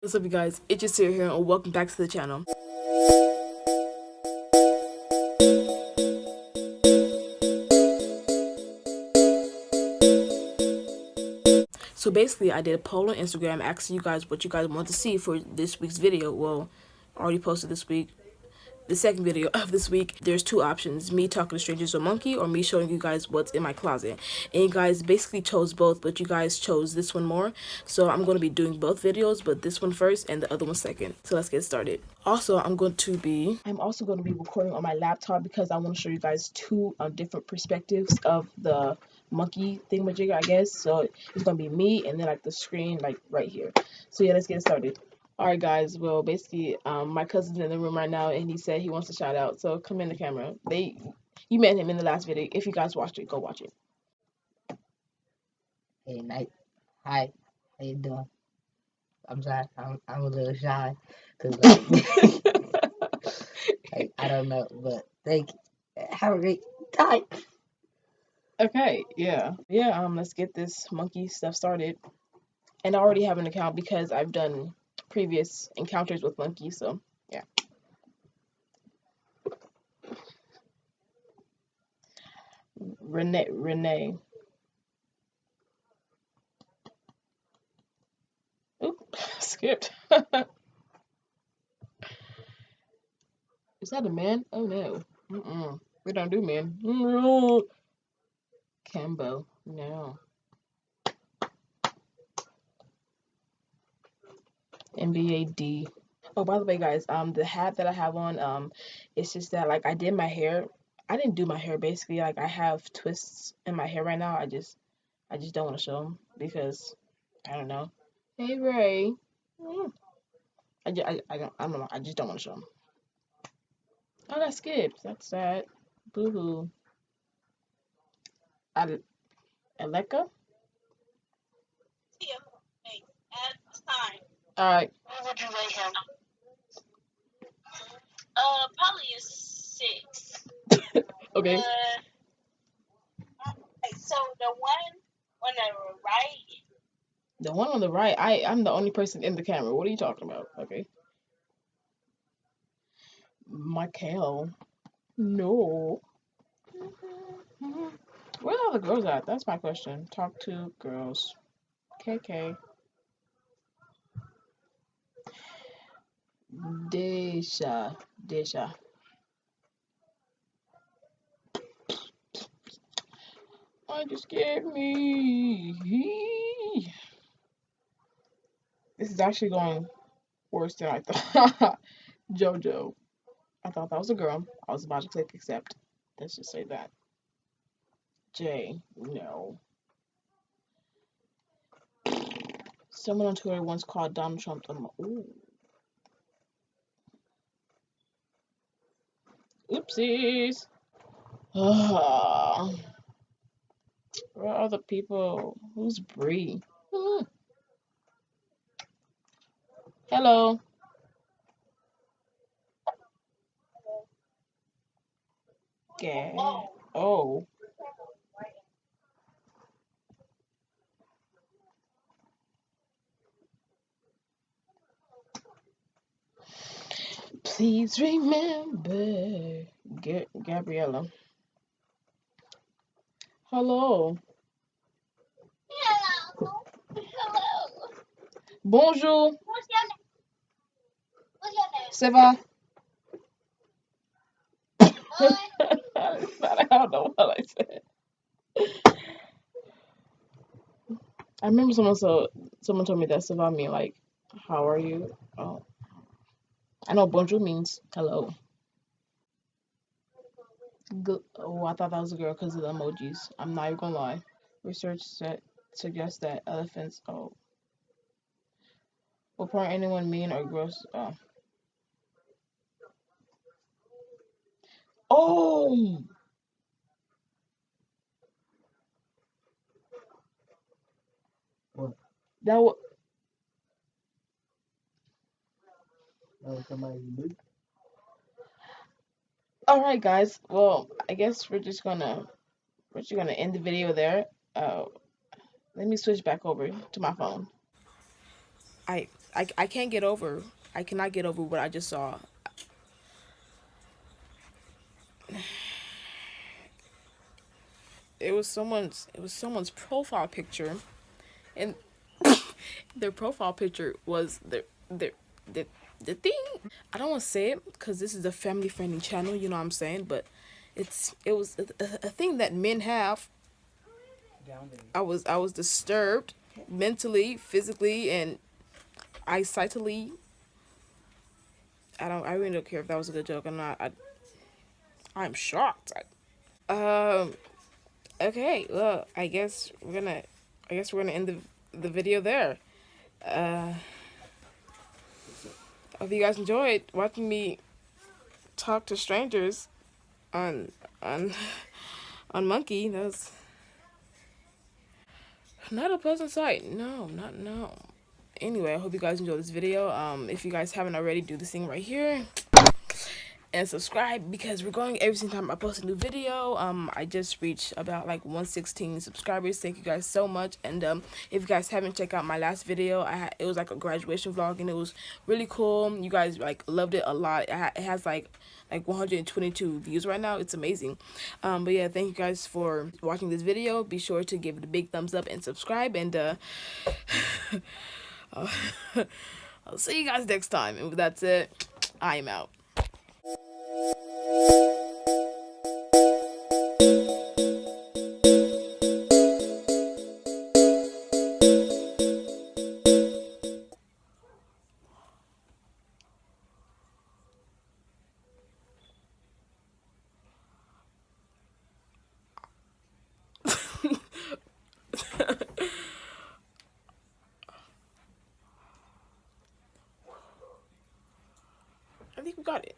What's up, you guys? It's just here and welcome back to the channel. So basically, I did a poll on Instagram asking you guys what you guys want to see for this week's video. Well, I already posted this week. The second video of this week, there's two options: me talking to strangers or monkey, or me showing you guys what's in my closet. And you guys basically chose both, but you guys chose this one more. So I'm going to be doing both videos, but this one first and the other one second. So let's get started. Also, I'm also going to be recording on my laptop because I want to show you guys two different perspectives of the monkey thingamajigger, I guess. So it's going to be me and then like the screen like right here. So yeah, let's get started. Alright guys, well basically my cousin's in the room right now and he said he wants to shout out, so come in the camera. You met him in the last video. If you guys watched it, go watch it. Hey, night. Hi. How you doing? I'm sorry. I'm a little shy because like, I don't know, but thank you. Have a great time. Okay, yeah. Let's get this monkey stuff started. And I already have an account because I've done previous encounters with monkeys, so yeah. Renee. Oop, skipped. Is that a man? Oh no. We don't do men. Cambo. No. NBA D. Oh, by the way, guys, the hat that I have on, it's just that like I did my hair. I didn't do my hair basically. Like I have twists in my hair right now. I just don't want to show them because I don't know. Hey Ray. Mm. I don't know. I just don't want to show them. Oh, that skipped. That's sad. Boo hoo. Aleka. All right. What would you rate him? Probably a 6. Okay. So the one on the right. The one on the right. I'm the only person in the camera. What are you talking about? Okay. Michael. No. Where are the girls at? That's my question. Talk to girls. KK. Desha. I just scared me. This is actually going worse than I thought. Jojo. I thought that was a girl. I was about to click accept. Let's just say that. J. No. Someone on Twitter once called Donald Trump ooh. Oopsies. Where are the people? Who's Bree? Hello. Yeah. Oh. Please remember. Gabriella. Hello. Hello. Hello. Bonjour. What's your name? Ça va? What? I don't know what I said. I remember someone told me that ça va mean like how are you? Oh. I know bonjour means hello. Oh, I thought that was a girl because of the emojis. I'm not even gonna lie. Research suggests that elephants. Oh, will part anyone mean or gross? Oh, What? that was. That was somebody you knew? All right, guys. Well, I guess we're just gonna end the video there. Let me switch back over to my phone. I I can't get over. I cannot get over what I just saw. It was someone's profile picture, and their profile picture was the the thing. I don't want to say it because this is a family friendly channel. You know what I'm saying? But it was a thing that men have. I was disturbed mentally, physically, and eyesightly. I really don't care if that was a good joke or not. I'm shocked. Okay, well, I guess we're gonna end the video there. Uh, hope you guys enjoyed watching me talk to strangers on on on Monkey. That was not a pleasant sight. No, not no. Anyway, I hope you guys enjoyed this video. If you guys haven't already, do this thing right here and subscribe because we're going every single time I post a new video. I just reached about like 116 subscribers. Thank you guys so much. And if you guys haven't checked out my last video, it was like a graduation vlog and it was really cool. You guys like loved it a lot. It has like 122 views right now. It's amazing. But yeah, thank you guys for watching this video. Be sure to give it a big thumbs up and subscribe. And I'll see you guys next time. And that's it. I am out. I think we got it.